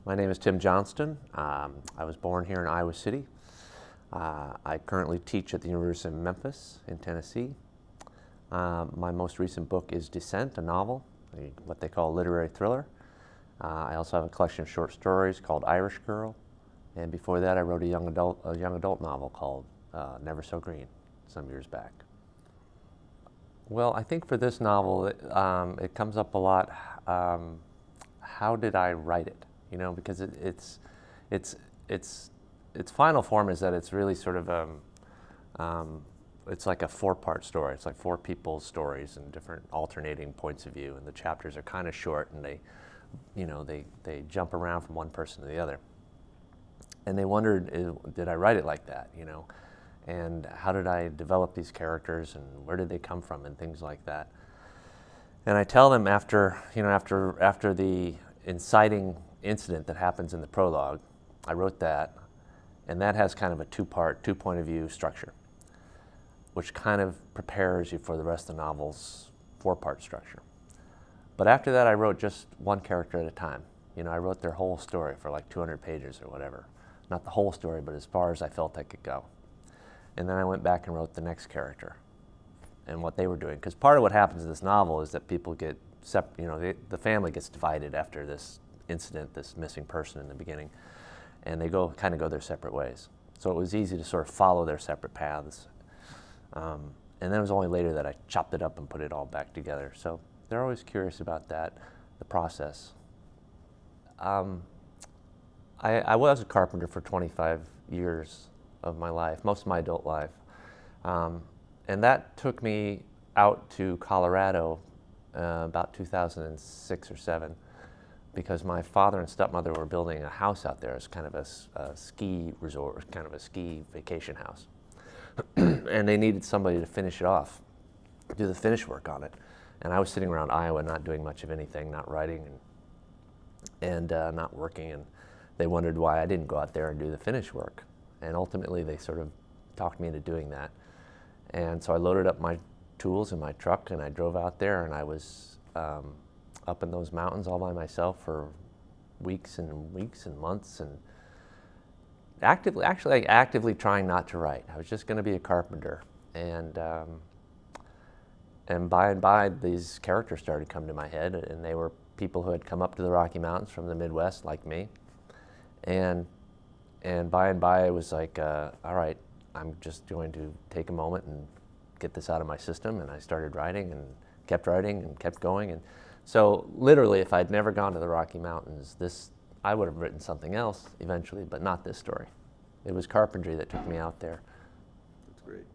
My name is Tim Johnston. I was born here in Iowa City. I currently teach at the University of Memphis in Tennessee. My most recent book is Descent, a novel, what they call a literary thriller. I also have a collection of short stories called Irish Girl, and before that I wrote a young adult novel called Never So Green some years back. Well, I think for this novel it comes up a lot. How did I write it? You know, because its final form is that it's really sort of it's like a four-part story. It's like four people's stories and different alternating points of view, and the chapters are kind of short, and they jump around from one person to the other. And they wondered, did I write it like that? You know, and how did I develop these characters, and where did they come from, and things like that. And I tell them after the inciting incident that happens in the prologue, I wrote that, and that has kind of a two point of view structure, which kind of prepares you for the rest of the novel's four-part structure. But after that, I wrote just one character at a time. You know, I wrote their whole story for like 200 pages or whatever. Not the whole story, but as far as I felt I could go. And then I went back and wrote the next character and what they were doing. Because part of what happens in this novel is that people get the family gets divided after this incident, this missing person in the beginning, and they kind of go their separate ways. So it was easy to sort of follow their separate paths. And then it was only later that I chopped it up and put it all back together. So they're always curious about that, the process. I was a carpenter for 25 years of my life, most of my adult life. And that took me out to Colorado about 2006 or 7, because my father and stepmother were building a house out there as kind of a ski resort, kind of a ski vacation house. And they needed somebody to finish it off, do the finish work on it. And I was sitting around Iowa not doing much of anything, not writing and not working, and they wondered why I didn't go out there and do the finish work. And ultimately they sort of talked me into doing that. And so I loaded up my tools in my truck and I drove out there, and I was up in those mountains all by myself for weeks and weeks and months, and actively trying not to write. I was just going to be a carpenter, and by and by these characters started coming to my head, and they were people who had come up to the Rocky Mountains from the Midwest like me, and by and by it was like, all right, I'm just going to take a moment and get this out of my system. And I started writing and kept going. And so literally, if I'd never gone to the Rocky Mountains, I would have written something else eventually, but not this story. It was carpentry that took me out there. That's great.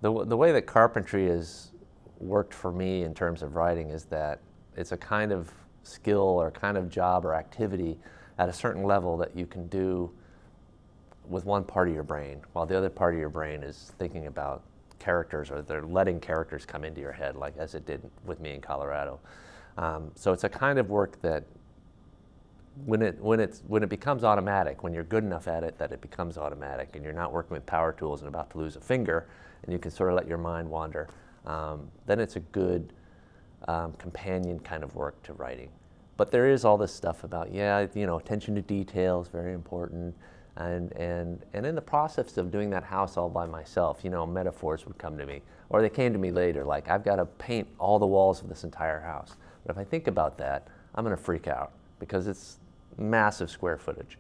The way that carpentry has worked for me in terms of writing is that it's a kind of skill or kind of job or activity at a certain level that you can do with one part of your brain, while the other part of your brain is thinking about characters, or they're letting characters come into your head, like as it did with me in Colorado. So it's a kind of work that when it becomes automatic, when you're good enough at it that it becomes automatic, and you're not working with power tools and about to lose a finger, and you can sort of let your mind wander, then it's a good companion kind of work to writing. But there is all this stuff about, attention to detail is very important. And in the process of doing that house all by myself, metaphors would come to me, or they came to me later, like I've got to paint all the walls of this entire house. But if I think about that, I'm going to freak out because it's massive square footage.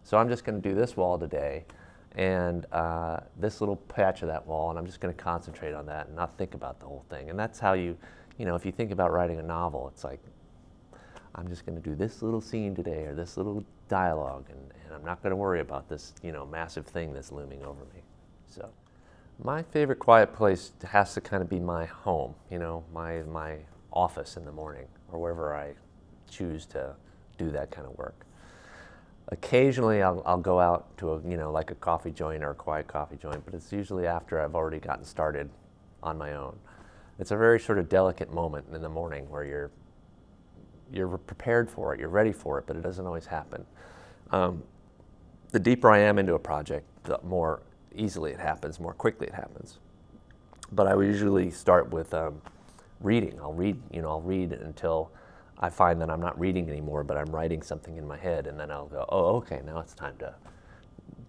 So I'm just going to do this wall today and this little patch of that wall, and I'm just going to concentrate on that and not think about the whole thing. And that's how if you think about writing a novel, it's like, I'm just going to do this little scene today, or this little dialogue, and I'm not going to worry about this, massive thing that's looming over me. So, my favorite quiet place has to kind of be my home, my office in the morning, or wherever I choose to do that kind of work. Occasionally, I'll go out to like a coffee joint or a quiet coffee joint, but it's usually after I've already gotten started on my own. It's a very sort of delicate moment in the morning where you're prepared for it, you're ready for it, but it doesn't always happen. The deeper I am into a project, the more easily it happens, more quickly it happens. But I would usually start with reading. I'll read until I find that I'm not reading anymore, but I'm writing something in my head, and then I'll go, oh, okay, now it's time to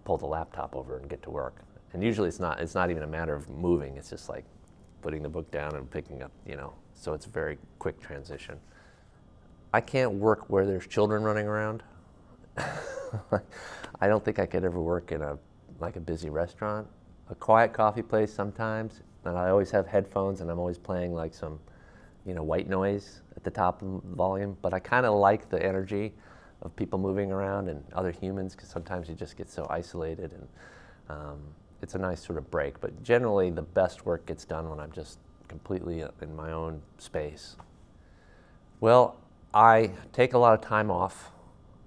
pull the laptop over and get to work. And usually it's not even a matter of moving, it's just like putting the book down and picking up, so it's a very quick transition. I can't work where there's children running around. I don't think I could ever work in a busy restaurant. A quiet coffee place sometimes, and I always have headphones and I'm always playing like some white noise at the top of the volume, but I kind of like the energy of people moving around and other humans, because sometimes you just get so isolated, and it's a nice sort of break. But generally the best work gets done when I'm just completely in my own space. Well, I take a lot of time off,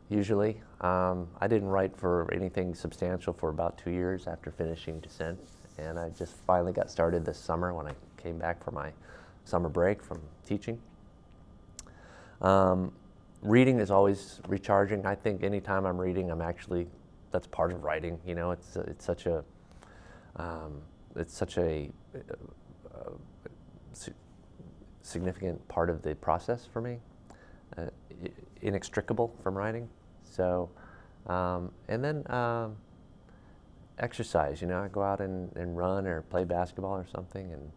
usually. I didn't write for anything substantial for about 2 years after finishing Descent, and I just finally got started this summer when I came back for my summer break from teaching. Reading is always recharging. I think anytime I'm reading, that's part of writing. It's such a significant part of the process for me, inextricable from writing. So, and then exercise. I go out and run or play basketball or something, and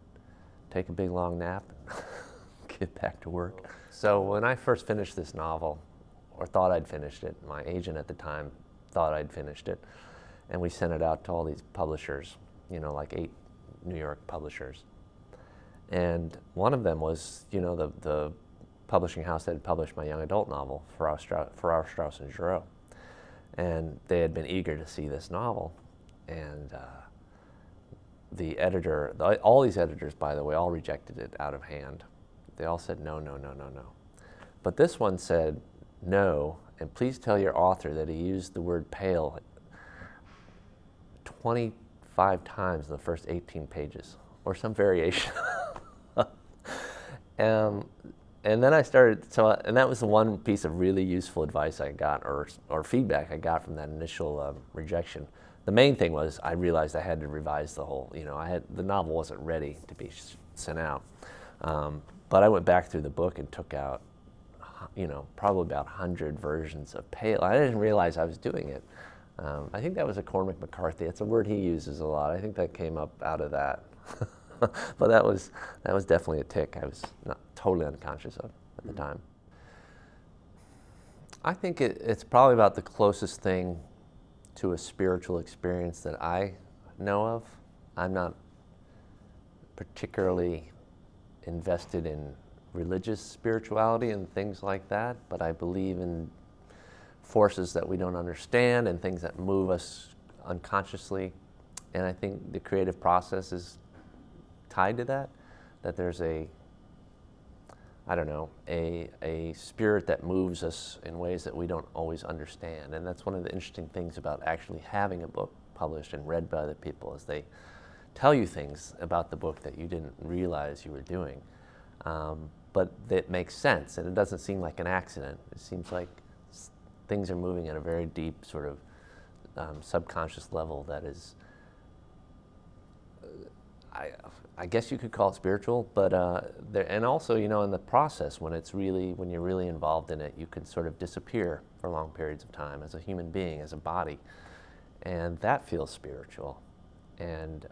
take a big long nap and get back to work. So when I first finished this novel, or thought I'd finished it, my agent at the time thought I'd finished it, and we sent it out to all these publishers, like 8 New York publishers. And one of them was, the publishing house that had published my young adult novel, Farrar, Straus and Giroux. And they had been eager to see this novel. And the editor, all these editors, by the way, all rejected it out of hand. They all said, no, no, no, no, no. But this one said, no, and please tell your author that he used the word pale 25 times in the first 18 pages, or some variation. And then I started, and that was the one piece of really useful advice I got, or feedback I got from that initial rejection. The main thing was I realized I had to revise the whole, the novel wasn't ready to be sent out. But I went back through the book and took out, probably about 100 versions of pale. I didn't realize I was doing it. I think that was a Cormac McCarthy. It's a word he uses a lot. I think that came up out of that. But that was definitely a tick I was not totally unconscious of at the time. I think it's probably about the closest thing to a spiritual experience that I know of. I'm not particularly invested in religious spirituality and things like that, but I believe in forces that we don't understand and things that move us unconsciously. And I think the creative process is tied to that there's a spirit that moves us in ways that we don't always understand. And that's one of the interesting things about actually having a book published and read by other people, is they tell you things about the book that you didn't realize you were doing. But it makes sense, and it doesn't seem like an accident. It seems like things are moving at a very deep sort of subconscious level that is, I guess you could call it spiritual, but and also, in the process, when you're really involved in it, you can sort of disappear for long periods of time as a human being, as a body, and that feels spiritual and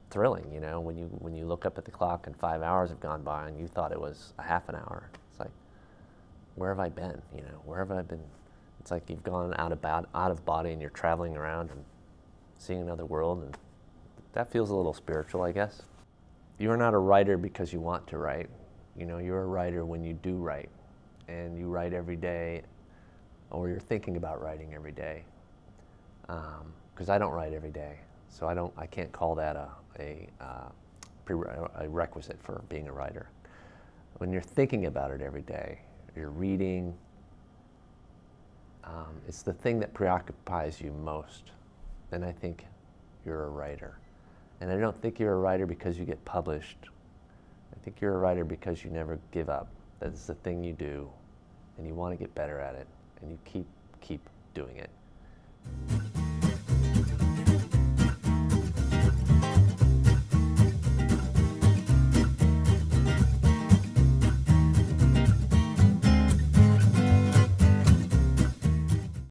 thrilling. When you look up at the clock and 5 hours have gone by and you thought it was a half an hour, it's like, where have I been? Where have I been? It's like you've gone out of body and you're traveling around and seeing another world, and that feels a little spiritual, I guess. You're not a writer because you want to write. You're a writer when you do write, and you write every day, or you're thinking about writing every day. Because I don't write every day, so I can't call that a requisite for being a writer. When you're thinking about it every day, you're reading. It's the thing that preoccupies you most, and I think you're a writer. And I don't think you're a writer because you get published. I think you're a writer because you never give up. That's the thing you do, and you want to get better at it, and you keep doing it.